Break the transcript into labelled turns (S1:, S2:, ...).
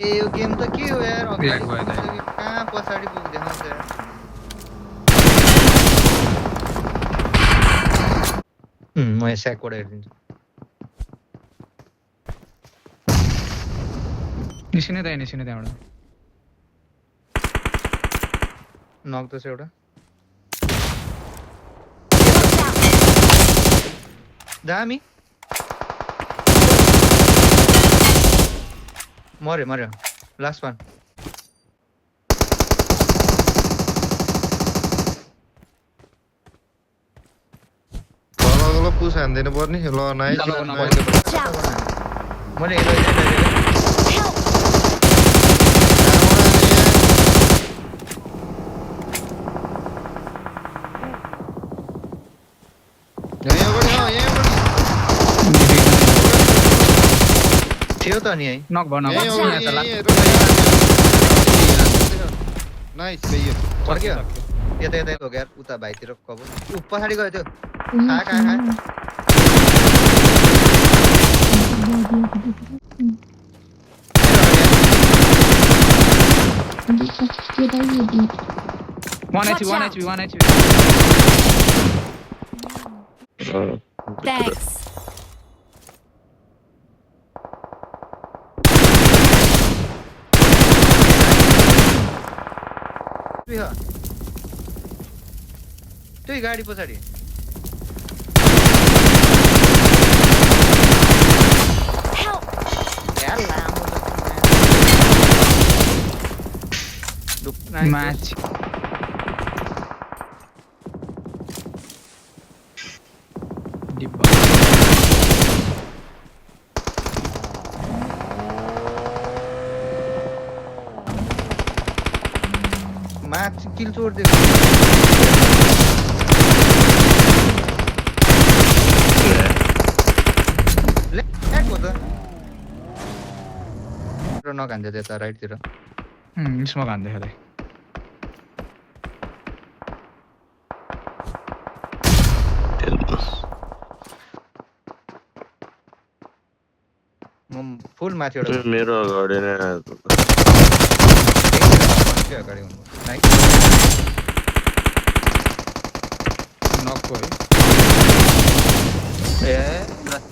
S1: ए यो game त के हो यार
S2: Lag भयो दाइ।
S1: कहाँ पछाडि पुग देखाउँछ यार म यहाँ स्याकबाट हेरिदिन्छु
S2: निस्किने त्यहाँबाट
S1: नक्दैछ एउटा दामी मर्यो लास्ट वान
S3: तल पुस हान्दैन पर्ने ल नाइस
S1: मैले थियो त नि है
S2: नक भयो
S3: नाइस भयो
S1: फर्क्यो यता हो यार उता भाइतिर कभर पछाडि गयो त्यो खा
S2: One HP.
S4: Thanks.
S1: त्यही गाडी पछाडि
S2: Match. Dibba.
S1: मैच किल छोड़ दे ले एक होता रो नॉक आंदे देता राइट तिर
S2: स्मोक आंदे है
S1: फुल मैच एउटा
S3: मेरो अगाडि नै
S1: अगाडि हुनु नाइस
S2: नक हो
S1: ए